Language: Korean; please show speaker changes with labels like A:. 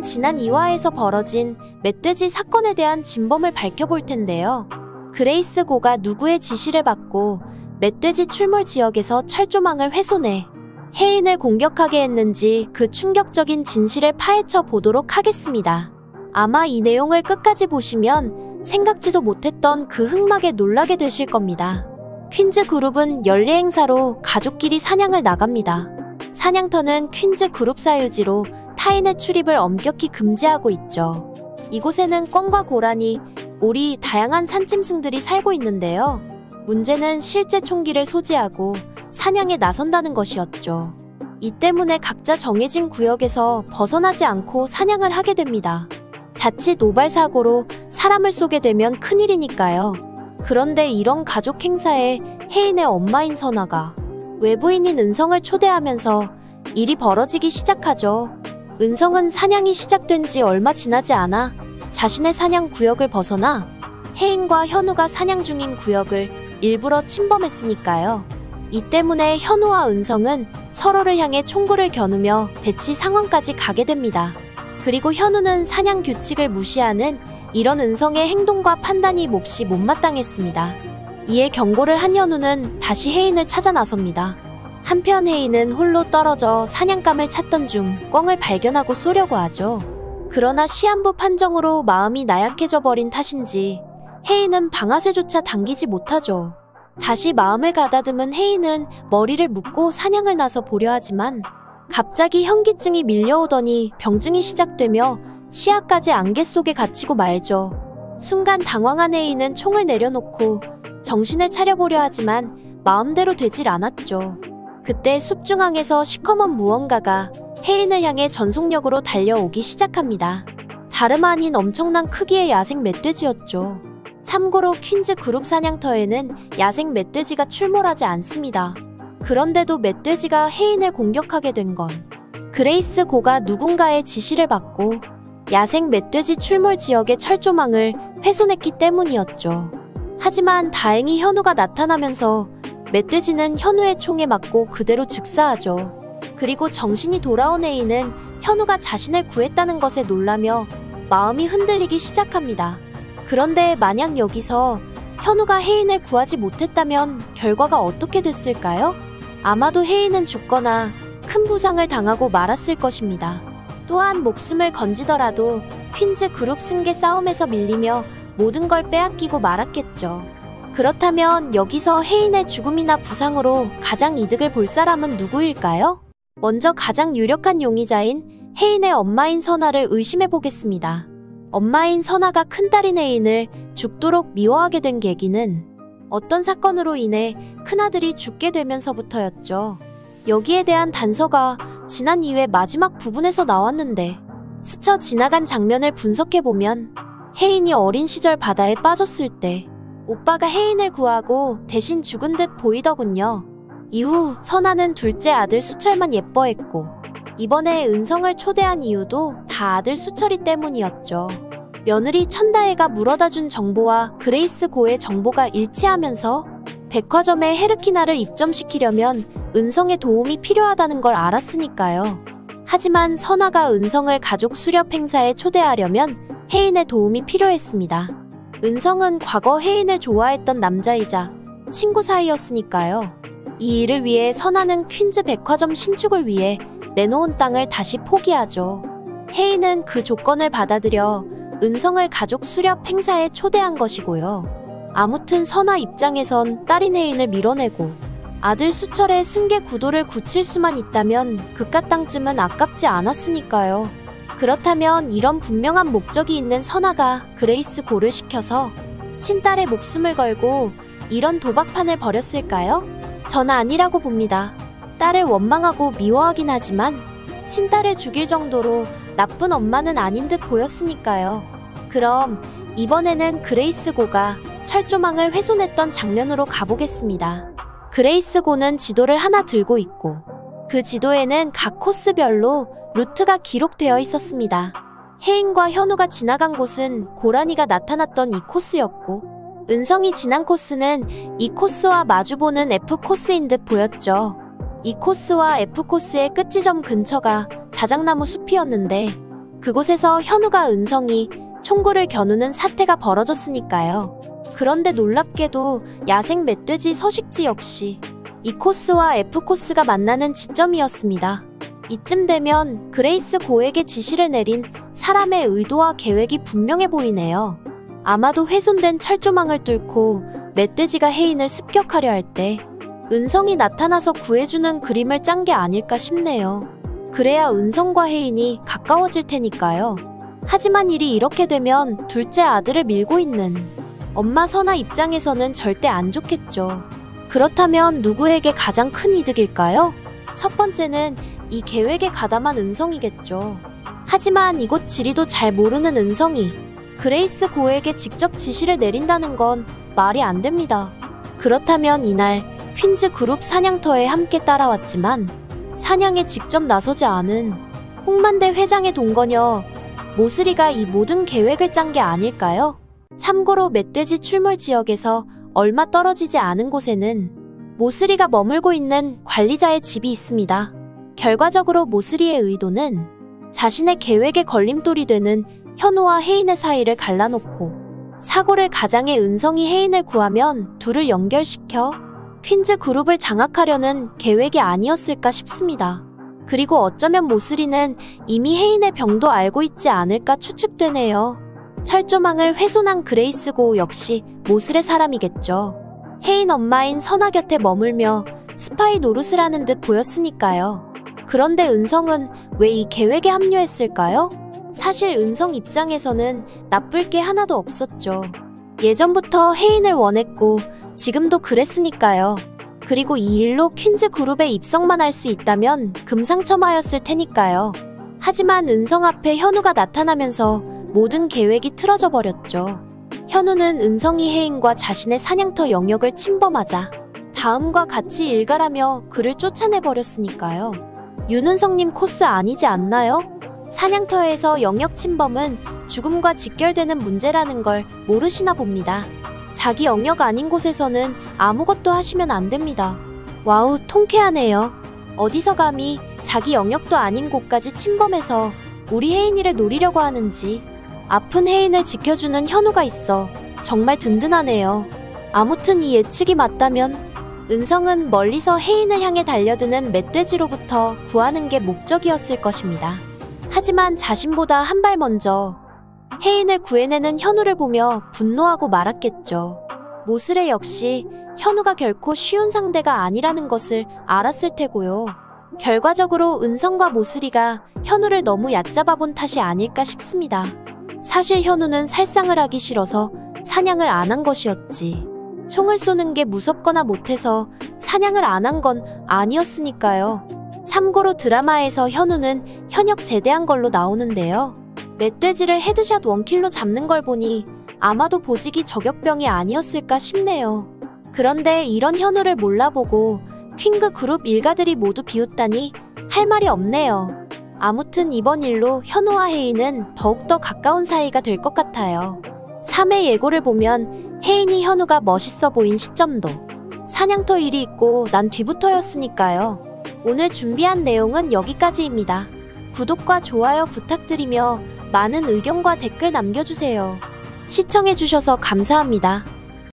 A: 이번에는 지난 2화에서 벌어진 멧돼지 사건에 대한 진범을 밝혀볼 텐데요. 그레이스 고가 누구의 지시를 받고 멧돼지 출몰 지역에서 철조망을 훼손해 해인을 공격하게 했는지 그 충격적인 진실을 파헤쳐 보도록 하겠습니다. 아마 이 내용을 끝까지 보시면 생각지도 못했던 그 흑막에 놀라게 되실 겁니다. 퀸즈 그룹은 연례 행사로 가족끼리 사냥을 나갑니다. 사냥터는 퀸즈 그룹 사유지로 타인의 출입을 엄격히 금지하고 있죠. 이곳에는 꿩과 고라니, 오리, 다양한 산짐승들이 살고 있는데요. 문제는 실제 총기를 소지하고 사냥에 나선다는 것이었죠. 이 때문에 각자 정해진 구역에서 벗어나지 않고 사냥을 하게 됩니다. 자칫 오발사고로 사람을 쏘게 되면 큰일이니까요. 그런데 이런 가족 행사에 해인의 엄마인 선아가 외부인인 은성을 초대하면서 일이 벌어지기 시작하죠. 은성은 사냥이 시작된 지 얼마 지나지 않아 자신의 사냥 구역을 벗어나 해인과 현우가 사냥 중인 구역을 일부러 침범했으니까요. 이 때문에 현우와 은성은 서로를 향해 총구를 겨누며 대치 상황까지 가게 됩니다. 그리고 현우는 사냥 규칙을 무시하는 이런 은성의 행동과 판단이 몹시 못마땅했습니다. 이에 경고를 한 현우는 다시 해인을 찾아 나섭니다. 한편 해인은 홀로 떨어져 사냥감을 찾던 중 꿩을 발견하고 쏘려고 하죠. 그러나 시한부 판정으로 마음이 나약해져 버린 탓인지 해인은 방아쇠조차 당기지 못하죠. 다시 마음을 가다듬은 해인은 머리를 묶고 사냥을 나서 보려 하지만 갑자기 현기증이 밀려오더니 병증이 시작되며 시야까지 안개 속에 갇히고 말죠. 순간 당황한 해인은 총을 내려놓고 정신을 차려보려 하지만 마음대로 되질 않았죠. 그때 숲중앙에서 시커먼 무언가가 해인을 향해 전속력으로 달려오기 시작합니다. 다름 아닌 엄청난 크기의 야생 멧돼지였죠. 참고로 퀸즈 그룹 사냥터에는 야생 멧돼지가 출몰하지 않습니다. 그런데도 멧돼지가 해인을 공격하게 된 건 그레이스 고가 누군가의 지시를 받고 야생 멧돼지 출몰 지역의 철조망을 훼손했기 때문이었죠. 하지만 다행히 현우가 나타나면서 멧돼지는 현우의 총에 맞고 그대로 즉사하죠. 그리고 정신이 돌아온 해인은 현우가 자신을 구했다는 것에 놀라며 마음이 흔들리기 시작합니다. 그런데 만약 여기서 현우가 해인을 구하지 못했다면 결과가 어떻게 됐을까요? 아마도 해인은 죽거나 큰 부상을 당하고 말았을 것입니다. 또한 목숨을 건지더라도 퀸즈 그룹 승계 싸움에서 밀리며 모든 걸 빼앗기고 말았겠죠. 그렇다면 여기서 해인의 죽음이나 부상으로 가장 이득을 볼 사람은 누구일까요? 먼저 가장 유력한 용의자인 해인의 엄마인 선아를 의심해보겠습니다. 엄마인 선아가 큰딸인 해인을 죽도록 미워하게 된 계기는 어떤 사건으로 인해 큰아들이 죽게 되면서부터였죠. 여기에 대한 단서가 지난 2회 마지막 부분에서 나왔는데 스쳐 지나간 장면을 분석해보면 해인이 어린 시절 바다에 빠졌을 때 오빠가 해인을 구하고 대신 죽은 듯 보이더군요. 이후 선아는 둘째 아들 수철만 예뻐했고 이번에 은성을 초대한 이유도 다 아들 수철이 때문이었죠. 며느리 천다혜가 물어다준 정보와 그레이스 고의 정보가 일치하면서 백화점에 헤르키나를 입점시키려면 은성의 도움이 필요하다는 걸 알았으니까요. 하지만 선아가 은성을 가족 수렵 행사에 초대하려면 해인의 도움이 필요했습니다. 은성은 과거 해인을 좋아했던 남자이자 친구 사이였으니까요. 이 일을 위해 선아는 퀸즈 백화점 신축을 위해 내놓은 땅을 다시 포기하죠. 해인은 그 조건을 받아들여 은성을 가족 수렵 행사에 초대한 것이고요. 아무튼 선아 입장에선 딸인 해인을 밀어내고 아들 수철의 승계 구도를 굳힐 수만 있다면 그깟 땅쯤은 아깝지 않았으니까요. 그렇다면 이런 분명한 목적이 있는 선아가 그레이스 고를 시켜서 친딸의 목숨을 걸고 이런 도박판을 벌였을까요? 전 아니라고 봅니다. 딸을 원망하고 미워하긴 하지만 친딸을 죽일 정도로 나쁜 엄마는 아닌 듯 보였으니까요. 그럼 이번에는 그레이스 고가 철조망을 훼손했던 장면으로 가보겠습니다. 그레이스 고는 지도를 하나 들고 있고 그 지도에는 각 코스별로 루트가 기록되어 있었습니다. 해인과 현우가 지나간 곳은 고라니가 나타났던 이 코스였고 은성이 지난 코스는 이 코스와 마주보는 F코스인 듯 보였죠. 이 코스와 F코스의 끝지점 근처가 자작나무 숲이었는데 그곳에서 현우가 은성이 총구를 겨누는 사태가 벌어졌으니까요. 그런데 놀랍게도 야생 멧돼지 서식지 역시 E 코스와 F 코스가 만나는 지점이었습니다. 이쯤 되면 그레이스 고에게 지시를 내린 사람의 의도와 계획이 분명해 보이네요. 아마도 훼손된 철조망을 뚫고 멧돼지가 혜인을 습격하려 할 때 은성이 나타나서 구해주는 그림을 짠 게 아닐까 싶네요. 그래야 은성과 혜인이 가까워질 테니까요. 하지만 일이 이렇게 되면 둘째 아들을 밀고 있는 엄마 선아 입장에서는 절대 안 좋겠죠. 그렇다면 누구에게 가장 큰 이득일까요? 첫 번째는 이 계획에 가담한 은성이겠죠. 하지만 이곳 지리도 잘 모르는 은성이 그레이스 고에게 직접 지시를 내린다는 건 말이 안 됩니다. 그렇다면 이날 퀸즈 그룹 사냥터에 함께 따라왔지만 사냥에 직접 나서지 않은 홍만대 회장의 동거녀 모슬이가 이 모든 계획을 짠 게 아닐까요? 참고로 멧돼지 출몰 지역에서 얼마 떨어지지 않은 곳에는 모슬이가 머물고 있는 관리자의 집이 있습니다. 결과적으로 모슬이의 의도는 자신의 계획에 걸림돌이 되는 현우와 혜인의 사이를 갈라놓고 사고를 가장해 은성이 혜인을 구하면 둘을 연결시켜 퀸즈 그룹을 장악하려는 계획이 아니었을까 싶습니다. 그리고 어쩌면 모슬이는 이미 혜인의 병도 알고 있지 않을까 추측되네요. 철조망을 훼손한 그레이스 고 역시 모슬의 사람이겠죠. 혜인 엄마인 선아 곁에 머물며 스파이 노릇을 하는 듯 보였으니까요. 그런데 은성은 왜 이 계획에 합류했을까요? 사실 은성 입장에서는 나쁠 게 하나도 없었죠. 예전부터 혜인을 원했고 지금도 그랬으니까요. 그리고 이 일로 퀸즈 그룹에 입성만 할 수 있다면 금상첨화였을 테니까요. 하지만 은성 앞에 현우가 나타나면서 모든 계획이 틀어져 버렸죠. 현우는 은성이 혜인과 자신의 사냥터 영역을 침범하자 다음과 같이 일갈하며 그를 쫓아내버렸으니까요. 윤은성님 코스 아니지 않나요? 사냥터에서 영역 침범은 죽음과 직결되는 문제라는 걸 모르시나 봅니다. 자기 영역 아닌 곳에서는 아무것도 하시면 안 됩니다. 와우, 통쾌하네요. 어디서 감히 자기 영역도 아닌 곳까지 침범해서 우리 혜인이를 노리려고 하는지. 아픈 혜인을 지켜주는 현우가 있어 정말 든든하네요. 아무튼 이 예측이 맞다면 은성은 멀리서 혜인을 향해 달려드는 멧돼지로부터 구하는 게 목적이었을 것입니다. 하지만 자신보다 한 발 먼저 혜인을 구해내는 현우를 보며 분노하고 말았겠죠. 모슬의 역시 현우가 결코 쉬운 상대가 아니라는 것을 알았을 테고요. 결과적으로 은성과 모슬이가 현우를 너무 얕잡아 본 탓이 아닐까 싶습니다. 사실 현우는 살상을 하기 싫어서 사냥을 안 한 것이었지. 총을 쏘는 게 무섭거나 못해서 사냥을 안 한 건 아니었으니까요. 참고로 드라마에서 현우는 현역 제대한 걸로 나오는데요. 멧돼지를 헤드샷 원킬로 잡는 걸 보니 아마도 보직이 저격병이 아니었을까 싶네요. 그런데 이런 현우를 몰라보고 퀸그 그룹 일가들이 모두 비웃다니 할 말이 없네요. 아무튼 이번 일로 현우와 혜인은 더욱더 가까운 사이가 될 것 같아요. 3회 예고를 보면 혜인이 현우가 멋있어 보인 시점도 사냥터 일이 있고 난 뒤부터였으니까요. 오늘 준비한 내용은 여기까지입니다. 구독과 좋아요 부탁드리며 많은 의견과 댓글 남겨주세요. 시청해주셔서 감사합니다.